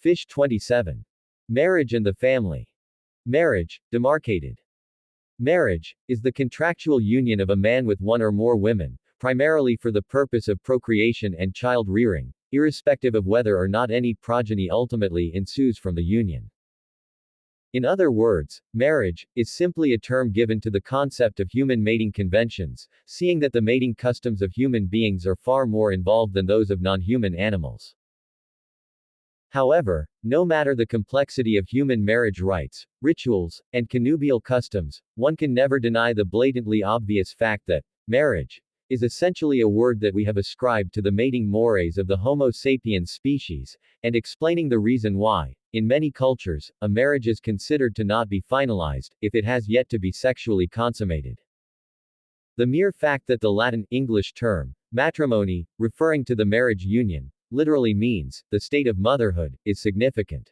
Fish 27. Marriage and the family. Marriage, demarcated. Marriage is the contractual union of a man with one or more women, primarily for the purpose of procreation and child rearing, irrespective of whether or not any progeny ultimately ensues from the union. In other words, marriage is simply a term given to the concept of human mating conventions, seeing that the mating customs of human beings are far more involved than those of non-human animals. However, no matter the complexity of human marriage rites, rituals, and connubial customs, one can never deny the blatantly obvious fact that marriage is essentially a word that we have ascribed to the mating mores of the Homo sapiens species, and explaining the reason why, in many cultures, a marriage is considered to not be finalized, if it has yet to be sexually consummated. The mere fact that the Latin English term, matrimony, referring to the marriage union, literally means the state of motherhood, is significant.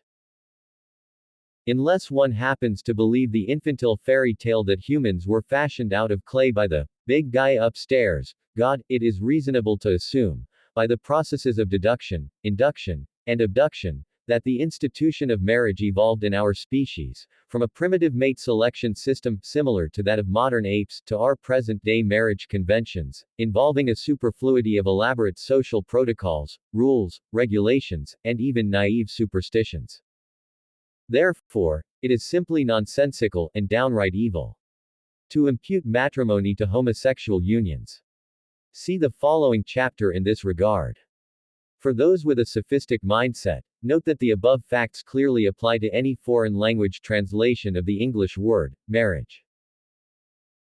Unless one happens to believe the infantile fairy tale that humans were fashioned out of clay by the big guy upstairs, God, it is reasonable to assume, by the processes of deduction, induction, and abduction, that the institution of marriage evolved in our species, from a primitive mate selection system similar to that of modern apes, to our present-day marriage conventions, involving a superfluity of elaborate social protocols, rules, regulations, and even naive superstitions. Therefore, it is simply nonsensical and downright evil to impute matrimony to homosexual unions. See the following chapter in this regard. For those with a sophistic mindset, note that the above facts clearly apply to any foreign language translation of the English word, marriage.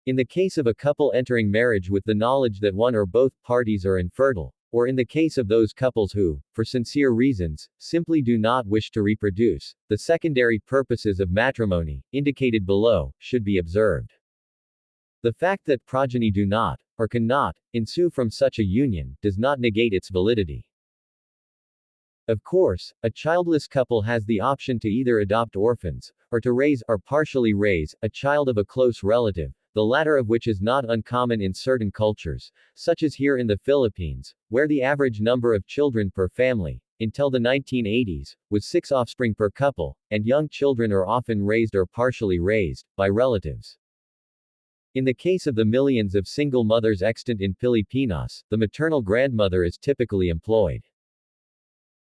In the case of a couple entering marriage with the knowledge that one or both parties are infertile, or in the case of those couples who, for sincere reasons, simply do not wish to reproduce, the secondary purposes of matrimony, indicated below, should be observed. The fact that progeny do not, or cannot, ensue from such a union, does not negate its validity. Of course, a childless couple has the option to either adopt orphans, or to raise, or partially raise, a child of a close relative, the latter of which is not uncommon in certain cultures, such as here in the Philippines, where the average number of children per family, until the 1980s, was 6 offspring per couple, and young children are often raised or partially raised, by relatives. In the case of the millions of single mothers extant in Pilipinas, the maternal grandmother is typically employed.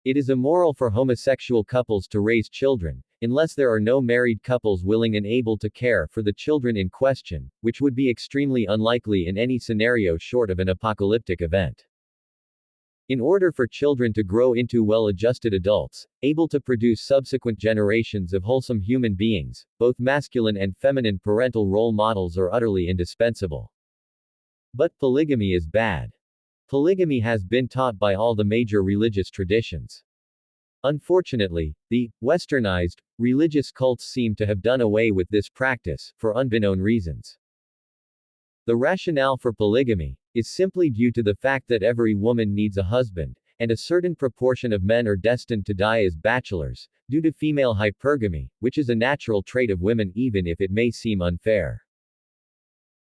It is immoral for homosexual couples to raise children, unless there are no married couples willing and able to care for the children in question, which would be extremely unlikely in any scenario short of an apocalyptic event. In order for children to grow into well-adjusted adults, able to produce subsequent generations of wholesome human beings, both masculine and feminine parental role models are utterly indispensable. But polygamy is bad. Polygamy has been taught by all the major religious traditions. Unfortunately, the westernized religious cults seem to have done away with this practice, for unbeknown reasons. The rationale for polygamy is simply due to the fact that every woman needs a husband, and a certain proportion of men are destined to die as bachelors, due to female hypergamy, which is a natural trait of women even if it may seem unfair.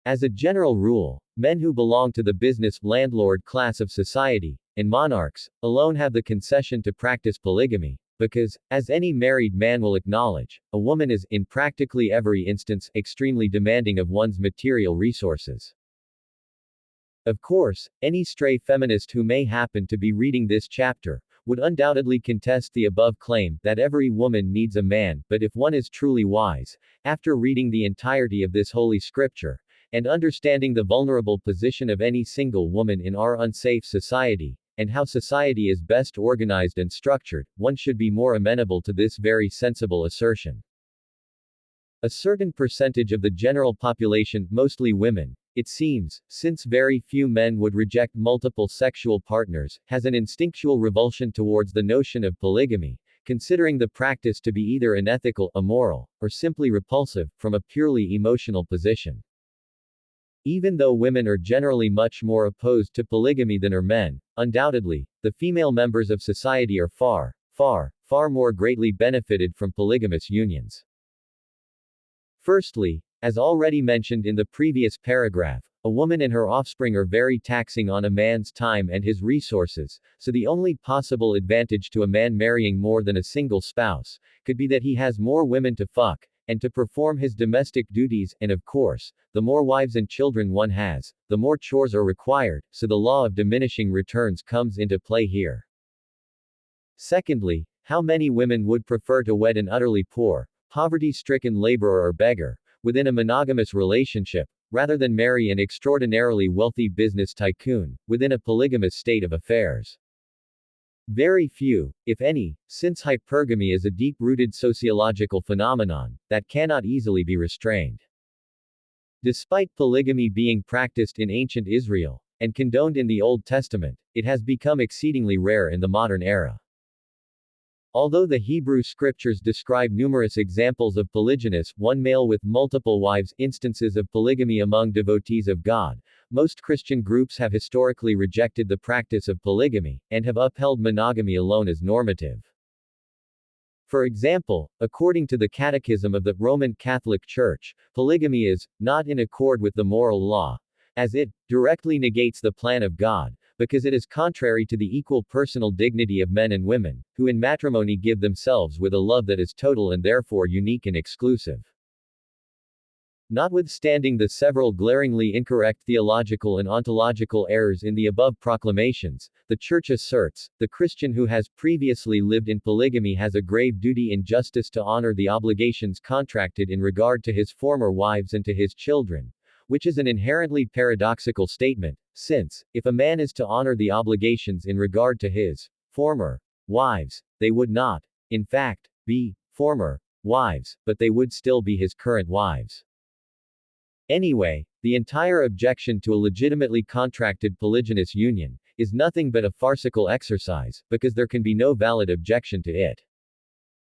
As a general rule, men who belong to the business landlord class of society, and monarchs, alone have the concession to practice polygamy, because, as any married man will acknowledge, a woman is, in practically every instance, extremely demanding of one's material resources. Of course, any stray feminist who may happen to be reading this chapter would undoubtedly contest the above claim, that every woman needs a man, but if one is truly wise, after reading the entirety of this holy scripture, and understanding the vulnerable position of any single woman in our unsafe society, and how society is best organized and structured, one should be more amenable to this very sensible assertion. A certain percentage of the general population, mostly women, it seems, since very few men would reject multiple sexual partners, has an instinctual revulsion towards the notion of polygamy, considering the practice to be either unethical, immoral, or simply repulsive, from a purely emotional position. Even though women are generally much more opposed to polygamy than are men, undoubtedly, the female members of society are far, far more greatly benefited from polygamous unions. Firstly, as already mentioned in the previous paragraph, A woman and her offspring are very taxing on a man's time and his resources, so the only possible advantage to a man marrying more than a single spouse could be that he has more women to fuck, and to perform his domestic duties, and of course, the more wives and children one has, the more chores are required, so the law of diminishing returns comes into play here. Secondly, how many women would prefer to wed an utterly poor, poverty-stricken laborer or beggar, within a monogamous relationship, rather than marry an extraordinarily wealthy business tycoon, within a polygamous state of affairs? Very few, if any, since hypergamy is a deep-rooted sociological phenomenon that cannot easily be restrained. Despite polygamy being practiced in ancient Israel, and condoned in the Old Testament, it has become exceedingly rare in the modern era. Although the Hebrew scriptures describe numerous examples of polygynous, one male with multiple wives, instances of polygamy among devotees of God, most Christian groups have historically rejected the practice of polygamy, and have upheld monogamy alone as normative. For example, according to the Catechism of the Roman Catholic Church, polygamy is not in accord with the moral law, as it directly negates the plan of God, because it is contrary to the equal personal dignity of men and women, who in matrimony give themselves with a love that is total and therefore unique and exclusive. Notwithstanding the several glaringly incorrect theological and ontological errors in the above proclamations, the Church asserts, the Christian who has previously lived in polygamy has a grave duty in justice to honor the obligations contracted in regard to his former wives and to his children, which is an inherently paradoxical statement, since, if a man is to honor the obligations in regard to his former wives, they would not, in fact, be former wives, but they would still be his current wives. Anyway, the entire objection to a legitimately contracted polygynous union is nothing but a farcical exercise, because there can be no valid objection to it.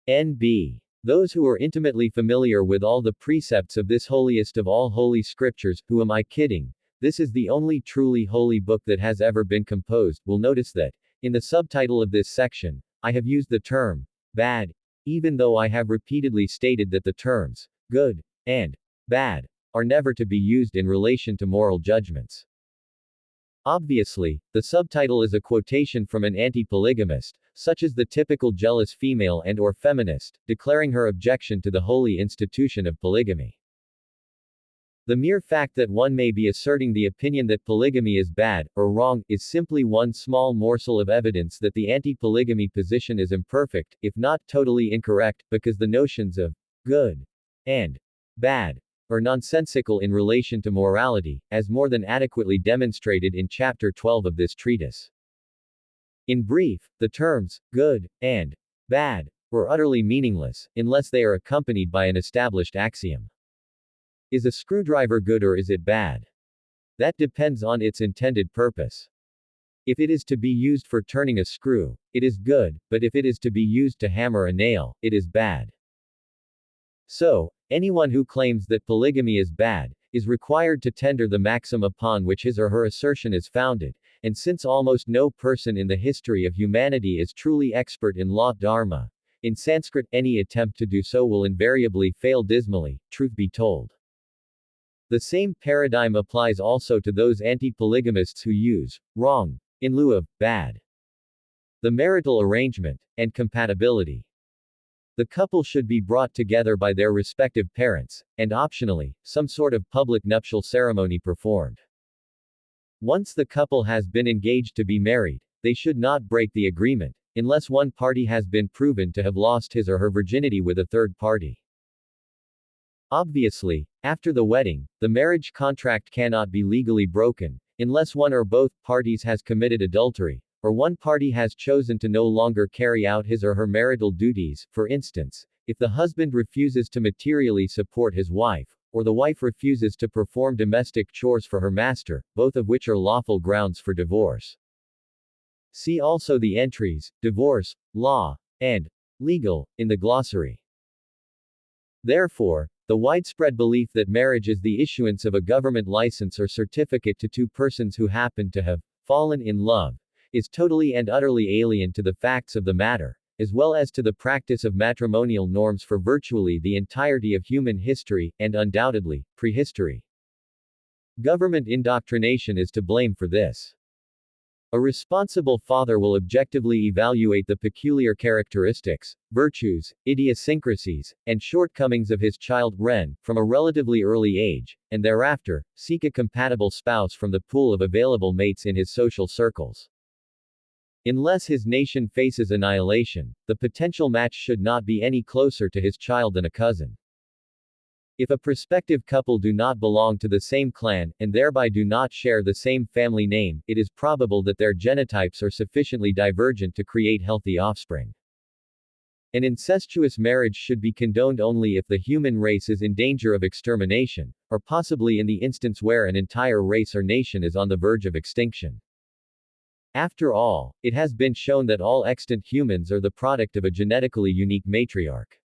N.B. Those who are intimately familiar with all the precepts of this holiest of all holy scriptures, who am I kidding? This is the only truly holy book that has ever been composed, will notice that, in the subtitle of this section, I have used the term bad, even though I have repeatedly stated that the terms good and bad are never to be used in relation to moral judgments. Obviously, the subtitle is a quotation from an anti-polygamist, such as the typical jealous female and/or feminist, declaring her objection to the holy institution of polygamy. The mere fact that one may be asserting the opinion that polygamy is bad, or wrong, is simply one small morsel of evidence that the anti-polygamy position is imperfect, if not totally incorrect, because the notions of good and bad are nonsensical in relation to morality, as more than adequately demonstrated in Chapter 12 of this treatise. In brief, the terms good and bad are utterly meaningless, unless they are accompanied by an established axiom. Is a screwdriver good or is it bad? That depends on its intended purpose. If it is to be used for turning a screw, it is good, but if it is to be used to hammer a nail, it is bad. So, anyone who claims that polygamy is bad, is required to tender the maxim upon which his or her assertion is founded, and since almost no person in the history of humanity is truly expert in law dharma, in Sanskrit, any attempt to do so will invariably fail dismally, truth be told. The same paradigm applies also to those anti-polygamists who use wrong in lieu of bad. The marital arrangement and compatibility. The couple should be brought together by their respective parents, and optionally, some sort of public nuptial ceremony performed. Once the couple has been engaged to be married, they should not break the agreement, unless one party has been proven to have lost his or her virginity with a third party. Obviously, after the wedding, the marriage contract cannot be legally broken, unless one or both parties has committed adultery, or one party has chosen to no longer carry out his or her marital duties. For instance, if the husband refuses to materially support his wife, or the wife refuses to perform domestic chores for her master, both of which are lawful grounds for divorce. See also the entries, divorce, law, and legal, in the glossary. Therefore, the widespread belief that marriage is the issuance of a government license or certificate to two persons who happen to have fallen in love, is totally and utterly alien to the facts of the matter, as well as to the practice of matrimonial norms for virtually the entirety of human history, and undoubtedly, prehistory. Government indoctrination is to blame for this. A responsible father will objectively evaluate the peculiar characteristics, virtues, idiosyncrasies, and shortcomings of his child Ren from a relatively early age, and thereafter, seek a compatible spouse from the pool of available mates in his social circles. Unless his nation faces annihilation, the potential match should not be any closer to his child than a cousin. If a prospective couple do not belong to the same clan, and thereby do not share the same family name, it is probable that their genotypes are sufficiently divergent to create healthy offspring. An incestuous marriage should be condoned only if the human race is in danger of extermination, or possibly in the instance where an entire race or nation is on the verge of extinction. After all, it has been shown that all extant humans are the product of a genetically unique matriarch.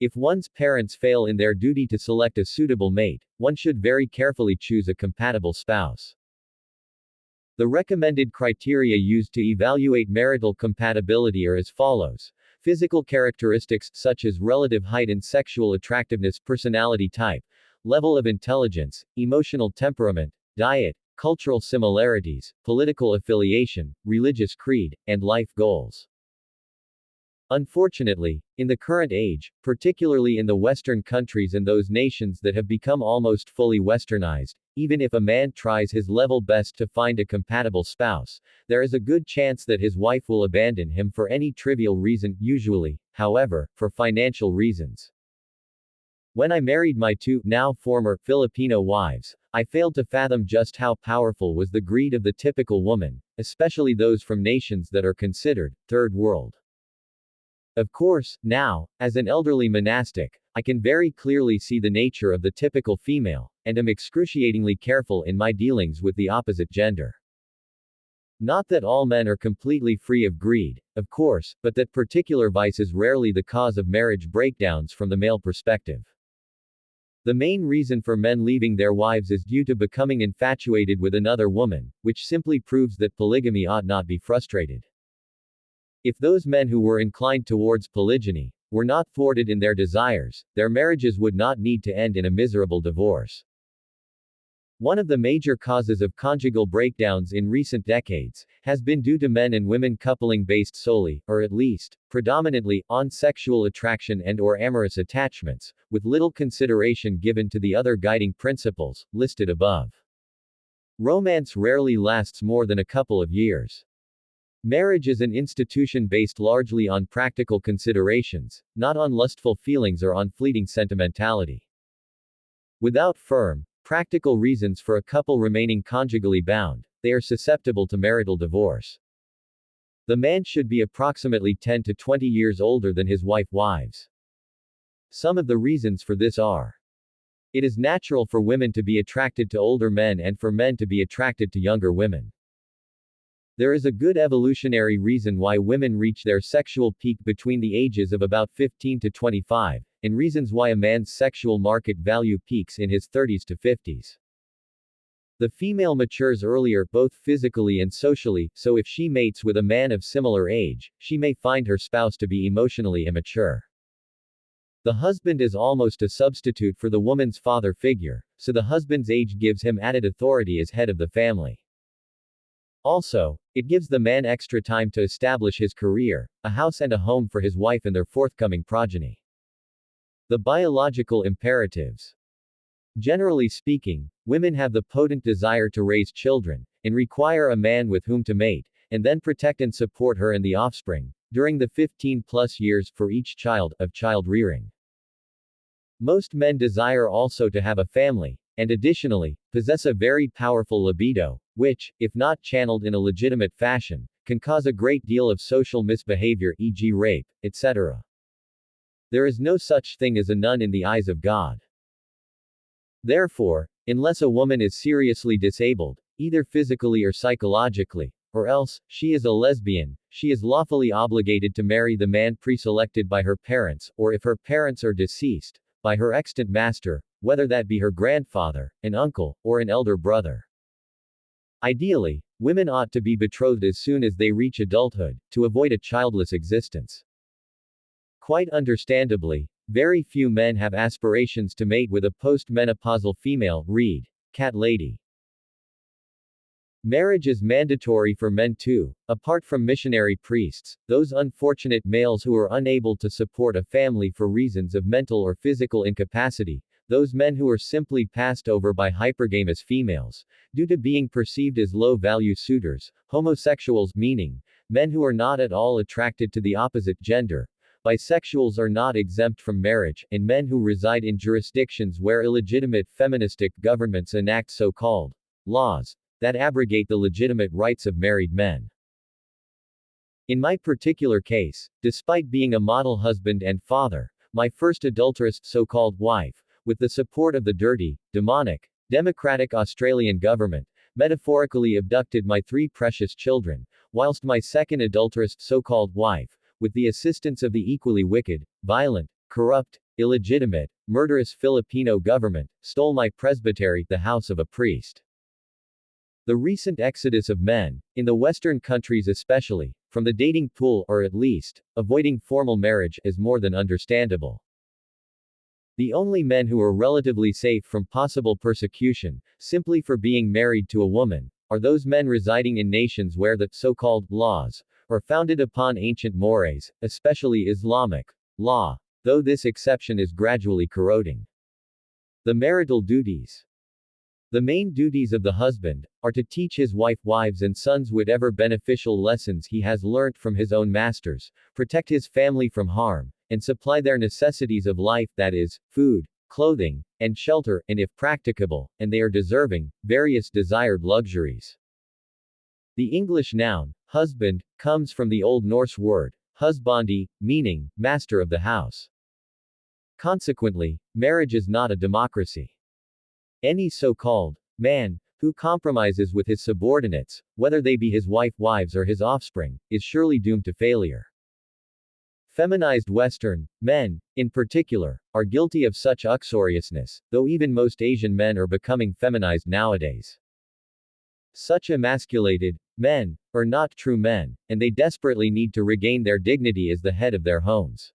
If one's parents fail in their duty to select a suitable mate, one should very carefully choose a compatible spouse. The recommended criteria used to evaluate marital compatibility are as follows. Physical characteristics, such as relative height and sexual attractiveness, personality type, level of intelligence, emotional temperament, diet, cultural similarities, political affiliation, religious creed, and life goals. Unfortunately, in the current age, particularly in the Western countries and those nations that have become almost fully westernized, even if a man tries his level best to find a compatible spouse, there is a good chance that his wife will abandon him for any trivial reason, usually, however, for financial reasons. When I married my two, now former, Filipino wives, I failed to fathom just how powerful was the greed of the typical woman, especially those from nations that are considered third world. Of course, now, as an elderly monastic, I can very clearly see the nature of the typical female, and am excruciatingly careful in my dealings with the opposite gender. Not that all men are completely free of greed, of course, but that particular vice is rarely the cause of marriage breakdowns from the male perspective. The main reason for men leaving their wives is due to becoming infatuated with another woman, which simply proves that polygamy ought not be frustrated. If those men who were inclined towards polygyny were not thwarted in their desires, their marriages would not need to end in a miserable divorce. One of the major causes of conjugal breakdowns in recent decades has been due to men and women coupling based solely, or at least, predominantly, on sexual attraction and/or amorous attachments, with little consideration given to the other guiding principles listed above. Romance rarely lasts more than a couple of years. Marriage is an institution based largely on practical considerations, not on lustful feelings or on fleeting sentimentality. Without firm, practical reasons for a couple remaining conjugally bound, they are susceptible to marital divorce. The man should be approximately 10 to 20 years older than his wives. Some of the reasons for this are: it is natural for women to be attracted to older men and for men to be attracted to younger women. There is a good evolutionary reason why women reach their sexual peak between the ages of about 15 to 25, and reasons why a man's sexual market value peaks in his 30s to 50s. The female matures earlier both physically and socially, so if she mates with a man of similar age, she may find her spouse to be emotionally immature. The husband is almost a substitute for the woman's father figure, so the husband's age gives him added authority as head of the family. Also, it gives the man extra time to establish his career, a house and a home for his wife and their forthcoming progeny. The biological imperatives. Generally speaking, women have the potent desire to raise children, and require a man with whom to mate, and then protect and support her and the offspring, during the 15+ years for each child, of child rearing. Most men desire also to have a family, and additionally, possess a very powerful libido, which, if not channeled in a legitimate fashion, can cause a great deal of social misbehavior, e.g. rape, etc. There is no such thing as a nun in the eyes of God. Therefore, unless a woman is seriously disabled, either physically or psychologically, or else, she is a lesbian, she is lawfully obligated to marry the man preselected by her parents, or if her parents are deceased, by her extant master, whether that be her grandfather, an uncle, or an elder brother. Ideally, women ought to be betrothed as soon as they reach adulthood, to avoid a childless existence. Quite understandably, very few men have aspirations to mate with a post-menopausal female, read Cat Lady. Marriage is mandatory for men too, apart from missionary priests, those unfortunate males who are unable to support a family for reasons of mental or physical incapacity, those men who are simply passed over by hypergamous females, due to being perceived as low-value suitors, homosexuals meaning, men who are not at all attracted to the opposite gender, bisexuals are not exempt from marriage, and men who reside in jurisdictions where illegitimate feministic governments enact so-called laws that abrogate the legitimate rights of married men. In my particular case, despite being a model husband and father, my first adulterous so-called wife, with the support of the dirty, demonic, democratic Australian government, metaphorically abducted my 3 precious children, whilst my second adulterous so-called wife, with the assistance of the equally wicked, violent, corrupt, illegitimate, murderous Filipino government, stole my presbytery, the house of a priest. The recent exodus of men, in the Western countries especially, from the dating pool or at least, avoiding formal marriage, is more than understandable. The only men who are relatively safe from possible persecution, simply for being married to a woman, are those men residing in nations where the so-called laws are founded upon ancient mores, especially Islamic law, though this exception is gradually corroding. The marital duties. The main duties of the husband are to teach his wives and sons whatever beneficial lessons he has learnt from his own masters, protect his family from harm, and supply their necessities of life, that is, food, clothing, and shelter, and if practicable, and they are deserving, various desired luxuries. The English noun, husband, comes from the Old Norse word, husbandi, meaning, master of the house. Consequently, marriage is not a democracy. Any so-called man who compromises with his subordinates, whether they be his wives or his offspring, is surely doomed to failure. Feminized Western men, in particular, are guilty of such uxoriousness, though even most Asian men are becoming feminized nowadays. Such emasculated men are not true men, and they desperately need to regain their dignity as the head of their homes.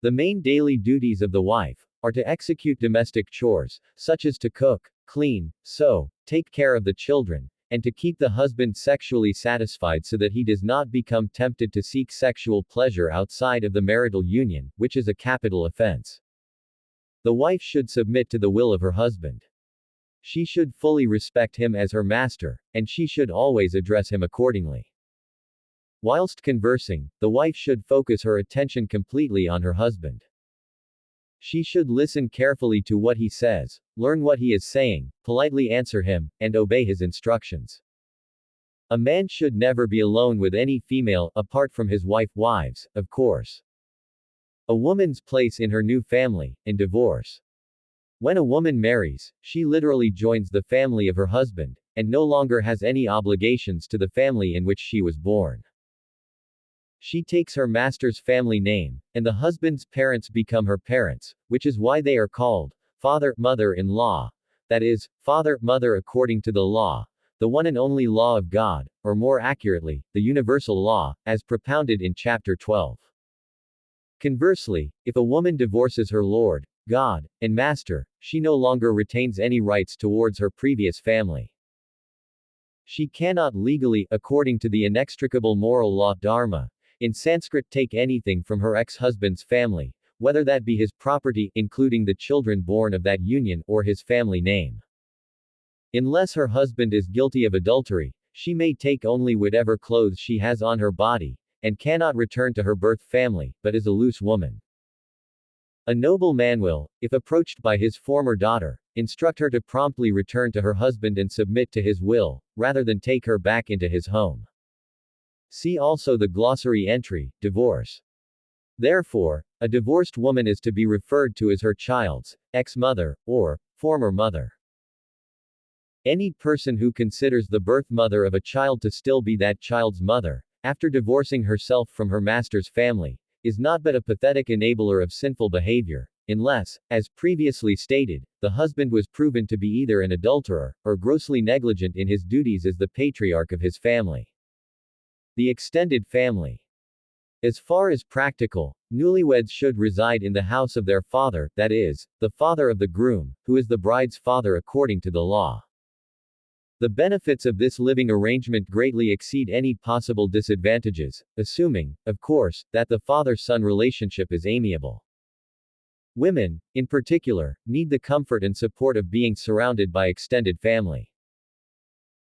The main daily duties of the wife are to execute domestic chores, such as to cook, clean, sew, take care of the children, and to keep the husband sexually satisfied so that he does not become tempted to seek sexual pleasure outside of the marital union, which is a capital offense. The wife should submit to the will of her husband. She should fully respect him as her master, and she should always address him accordingly. Whilst conversing, the wife should focus her attention completely on her husband. She should listen carefully to what he says, learn what he is saying, politely answer him, and obey his instructions. A man should never be alone with any female, apart from his wives, of course. A woman's place in her new family, in divorce. When a woman marries, she literally joins the family of her husband, and no longer has any obligations to the family in which she was born. She takes her master's family name, and the husband's parents become her parents, which is why they are called father, mother-in-law. That is, father, mother according to the law, the one and only law of God, or more accurately, the universal law, as propounded in chapter 12. Conversely, if a woman divorces her Lord, God, and Master, she no longer retains any rights towards her previous family. She cannot legally, according to the inextricable moral law dharma, in Sanskrit, take anything from her ex-husband's family, whether that be his property, including the children born of that union, or his family name. Unless her husband is guilty of adultery, she may take only whatever clothes she has on her body, and cannot return to her birth family, but is a loose woman. A noble man will, if approached by his former daughter, instruct her to promptly return to her husband and submit to his will, rather than take her back into his home. See also the glossary entry, divorce. Therefore, a divorced woman is to be referred to as her child's ex-mother, or former mother. Any person who considers the birth mother of a child to still be that child's mother, after divorcing herself from her master's family, is not but a pathetic enabler of sinful behavior, unless, as previously stated, the husband was proven to be either an adulterer, or grossly negligent in his duties as the patriarch of his family. The extended family. As far as practical, Newlyweds should reside in the house of their father, that is, the father of the groom, who is the bride's father according to the law. The benefits of this living arrangement greatly exceed any possible disadvantages, assuming, of course, that the father-son relationship is amiable. Women, in particular, need the comfort and support of being surrounded by extended family.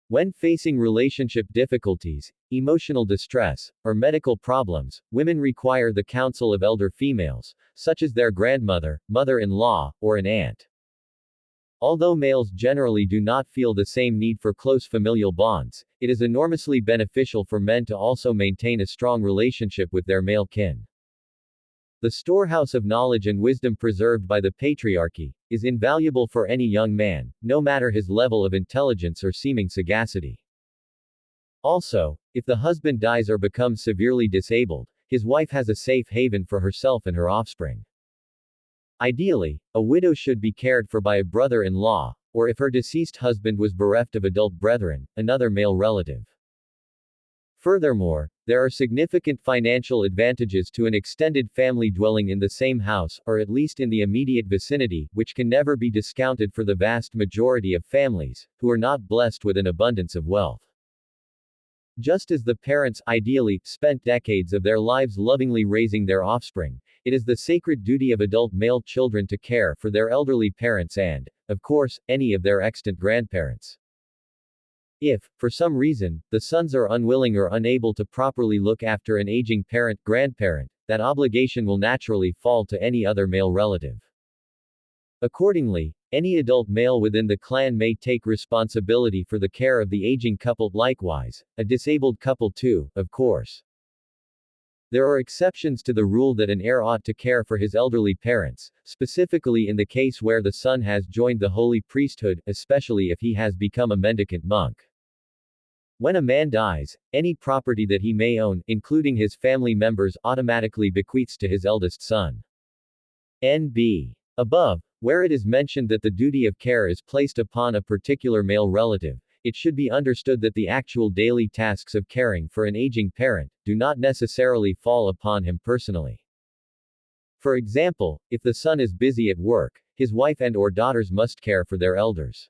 When facing relationship difficulties, emotional distress, or medical problems, women require the counsel of elder females, such as their grandmother, mother-in-law, or an aunt. Although males generally do not feel the same need for close familial bonds, it is enormously beneficial for men to also maintain a strong relationship with their male kin. The storehouse of knowledge and wisdom preserved by the patriarchy is invaluable for any young man, no matter his level of intelligence or seeming sagacity. Also, if the husband dies or becomes severely disabled, his wife has a safe haven for herself and her offspring. Ideally, a widow should be cared for by a brother-in-law, or if her deceased husband was bereft of adult brethren, another male relative. Furthermore, there are significant financial advantages to an extended family dwelling in the same house, or at least in the immediate vicinity, which can never be discounted for the vast majority of families, who are not blessed with an abundance of wealth. Just as the parents, ideally, spent decades of their lives lovingly raising their offspring, it is the sacred duty of adult male children to care for their elderly parents and, of course, any of their extant grandparents. If, for some reason, the sons are unwilling or unable to properly look after an aging parent, grandparent, that obligation will naturally fall to any other male relative. Accordingly, any adult male within the clan may take responsibility for the care of the aging couple, likewise, a disabled couple too, of course. There are exceptions to the rule that an heir ought to care for his elderly parents, specifically in the case where the son has joined the holy priesthood, especially if he has become a mendicant monk. When a man dies, any property that he may own, including his family members, automatically bequeaths to his eldest son. N.B. Above, where it is mentioned that the duty of care is placed upon a particular male relative, it should be understood that the actual daily tasks of caring for an aging parent do not necessarily fall upon him personally. For example, if the son is busy at work, his wife and/or daughters must care for their elders.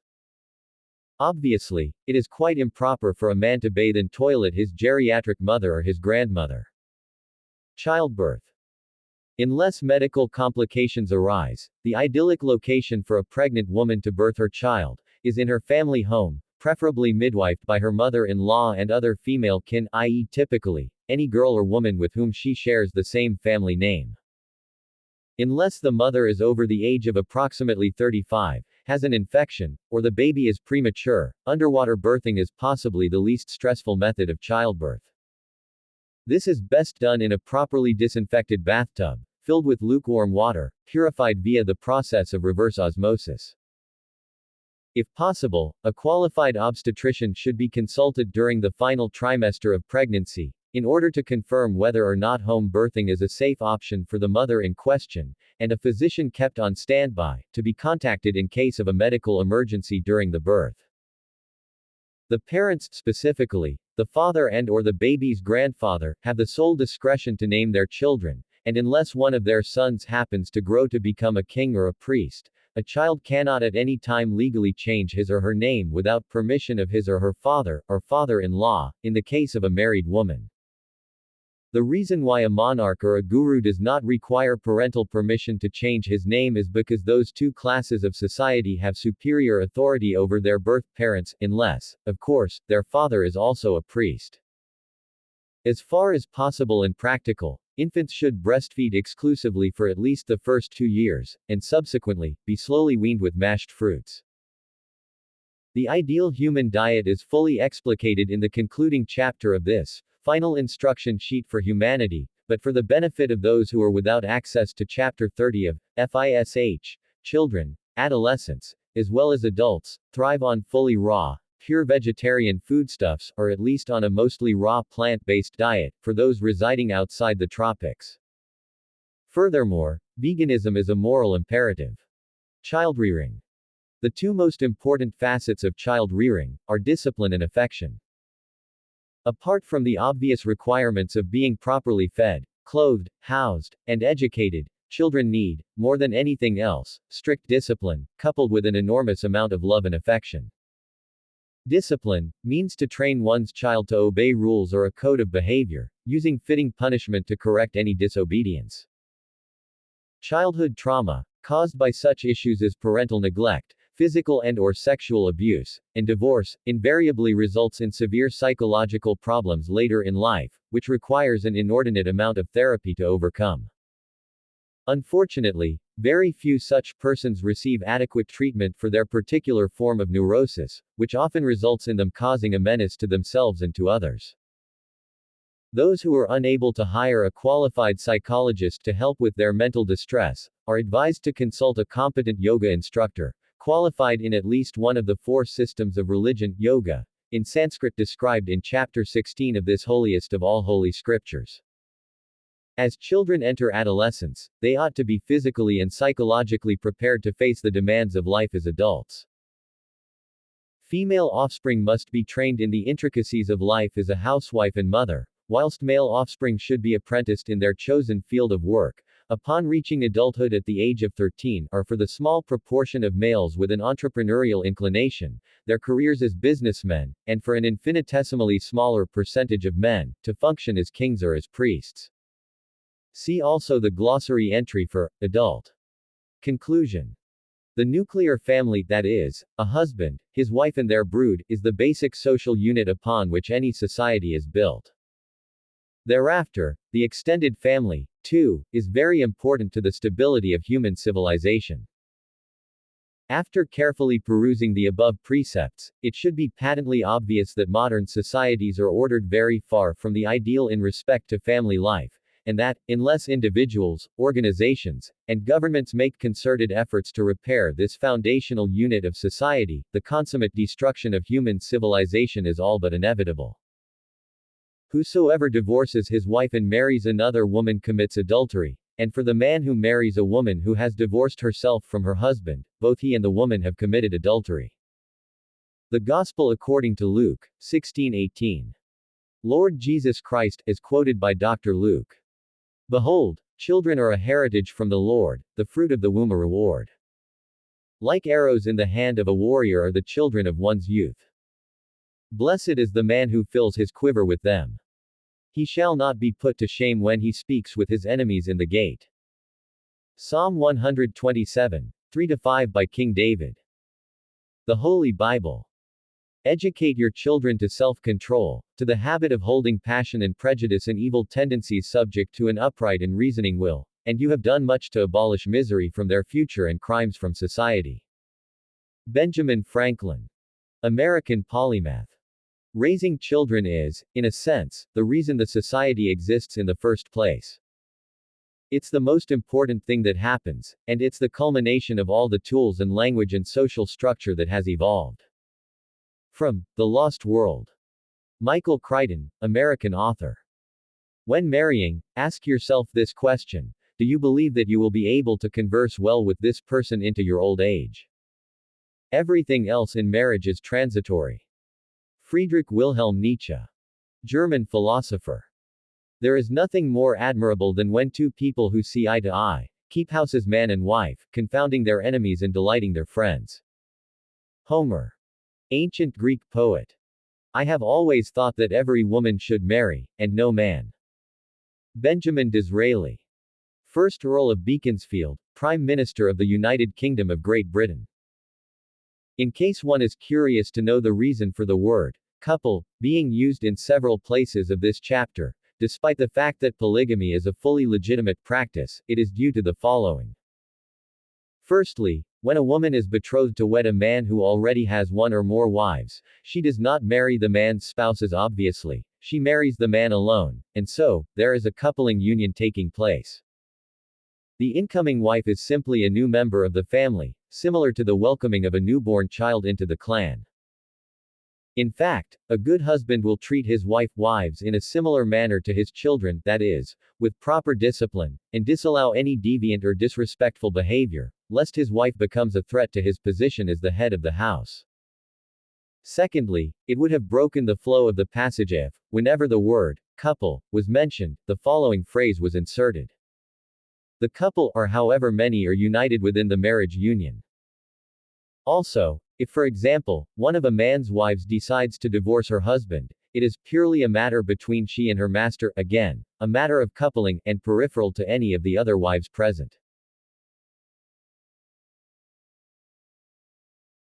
Obviously, it is quite improper for a man to bathe and toilet his geriatric mother or his grandmother. Childbirth. Unless medical complications arise, the idyllic location for a pregnant woman to birth her child is in her family home, preferably midwifed by her mother-in-law and other female kin, i.e., typically, any girl or woman with whom she shares the same family name. Unless the mother is over the age of approximately 35, has an infection, or the baby is premature, underwater birthing is possibly the least stressful method of childbirth. This is best done in a properly disinfected bathtub, filled with lukewarm water, purified via the process of reverse osmosis. If possible, a qualified obstetrician should be consulted during the final trimester of pregnancy, in order to confirm whether or not home birthing is a safe option for the mother in question, and a physician kept on standby, to be contacted in case of a medical emergency during the birth. The parents, specifically, the father and/or the baby's grandfather, have the sole discretion to name their children, and unless one of their sons happens to grow to become a king or a priest, a child cannot at any time legally change his or her name without permission of his or her father, or father-in-law, in the case of a married woman. The reason why a monarch or a guru does not require parental permission to change his name is because those two classes of society have superior authority over their birth parents, unless, of course, their father is also a priest. As far as possible and practical, infants should breastfeed exclusively for at least the first 2 years, and subsequently, be slowly weaned with mashed fruits. The ideal human diet is fully explicated in the concluding chapter of this final instruction sheet for humanity, but for the benefit of those who are without access to Chapter 30 of FISH, children, adolescents, as well as adults, thrive on fully raw, pure vegetarian foodstuffs, or at least on a mostly raw plant-based diet, for those residing outside the tropics. Furthermore, veganism is a moral imperative. Child-rearing. The two most important facets of child-rearing are discipline and affection. Apart from the obvious requirements of being properly fed, clothed, housed, and educated. Children need, more than anything else, strict discipline, coupled with an enormous amount of love and affection. Discipline means to train one's child to obey rules or a code of behavior, using fitting punishment to correct any disobedience. Childhood trauma, caused by such issues as parental neglect, physical and/or sexual abuse, and divorce, invariably results in severe psychological problems later in life, which requires an inordinate amount of therapy to overcome. Unfortunately, very few such persons receive adequate treatment for their particular form of neurosis, which often results in them causing a menace to themselves and to others. Those who are unable to hire a qualified psychologist to help with their mental distress are advised to consult a competent yoga instructor, qualified in at least one of the 4 systems of religion, yoga, in Sanskrit described in chapter 16 of this holiest of all holy scriptures. As children enter adolescence, they ought to be physically and psychologically prepared to face the demands of life as adults. Female offspring must be trained in the intricacies of life as a housewife and mother, whilst male offspring should be apprenticed in their chosen field of work, upon reaching adulthood at the age of 13, or for the small proportion of males with an entrepreneurial inclination, their careers as businessmen, and for an infinitesimally smaller percentage of men, to function as kings or as priests. See also the glossary entry for adult. Conclusion. The nuclear family, that is, a husband, his wife and their brood, is the basic social unit upon which any society is built. Thereafter, the extended family, too, is very important to the stability of human civilization. After carefully perusing the above precepts, it should be patently obvious that modern societies are ordered very far from the ideal in respect to family life, and that, unless individuals, organizations, and governments make concerted efforts to repair this foundational unit of society, the consummate destruction of human civilization is all but inevitable. Whosoever divorces his wife and marries another woman commits adultery, and for the man who marries a woman who has divorced herself from her husband, both he and the woman have committed adultery. The Gospel according to Luke, 16:18. Lord Jesus Christ, as quoted by Dr. Luke. Behold, children are a heritage from the Lord, the fruit of the womb a reward. Like arrows in the hand of a warrior are the children of one's youth. Blessed is the man who fills his quiver with them. He shall not be put to shame when he speaks with his enemies in the gate. Psalm 127, 3-5 by King David. The Holy Bible. Educate your children to self-control, to the habit of holding passion and prejudice and evil tendencies subject to an upright and reasoning will, and you have done much to abolish misery from their future and crimes from society. Benjamin Franklin. American Polymath. Raising children is, in a sense, the reason the society exists in the first place. It's the most important thing that happens, and it's the culmination of all the tools and language and social structure that has evolved. From The Lost World. Michael Crichton, American author. When marrying, ask yourself this question: do you believe that you will be able to converse well with this person into your old age? Everything else in marriage is transitory. Friedrich Wilhelm Nietzsche. German philosopher. There is nothing more admirable than when two people who see eye to eye, keep house as man and wife, confounding their enemies and delighting their friends. Homer. Ancient Greek poet. I have always thought that every woman should marry, and no man. Benjamin Disraeli. 1st Earl of Beaconsfield, Prime Minister of the United Kingdom of Great Britain. In case one is curious to know the reason for the word couple being used in several places of this chapter, despite the fact that polygamy is a fully legitimate practice, it is due to the following. Firstly, when a woman is betrothed to wed a man who already has one or more wives, she does not marry the man's spouses obviously, she marries the man alone, and so, there is a coupling union taking place. The incoming wife is simply a new member of the family, similar to the welcoming of a newborn child into the clan. In fact, a good husband will treat his wives in a similar manner to his children, that is, with proper discipline, and disallow any deviant or disrespectful behavior, lest his wife becomes a threat to his position as the head of the house. Secondly, it would have broken the flow of the passage if, whenever the word couple, was mentioned, the following phrase was inserted. The couple, or however many, are united within the marriage union. Also, if for example, one of a man's wives decides to divorce her husband, it is purely a matter between she and her master, again, a matter of coupling, and peripheral to any of the other wives present.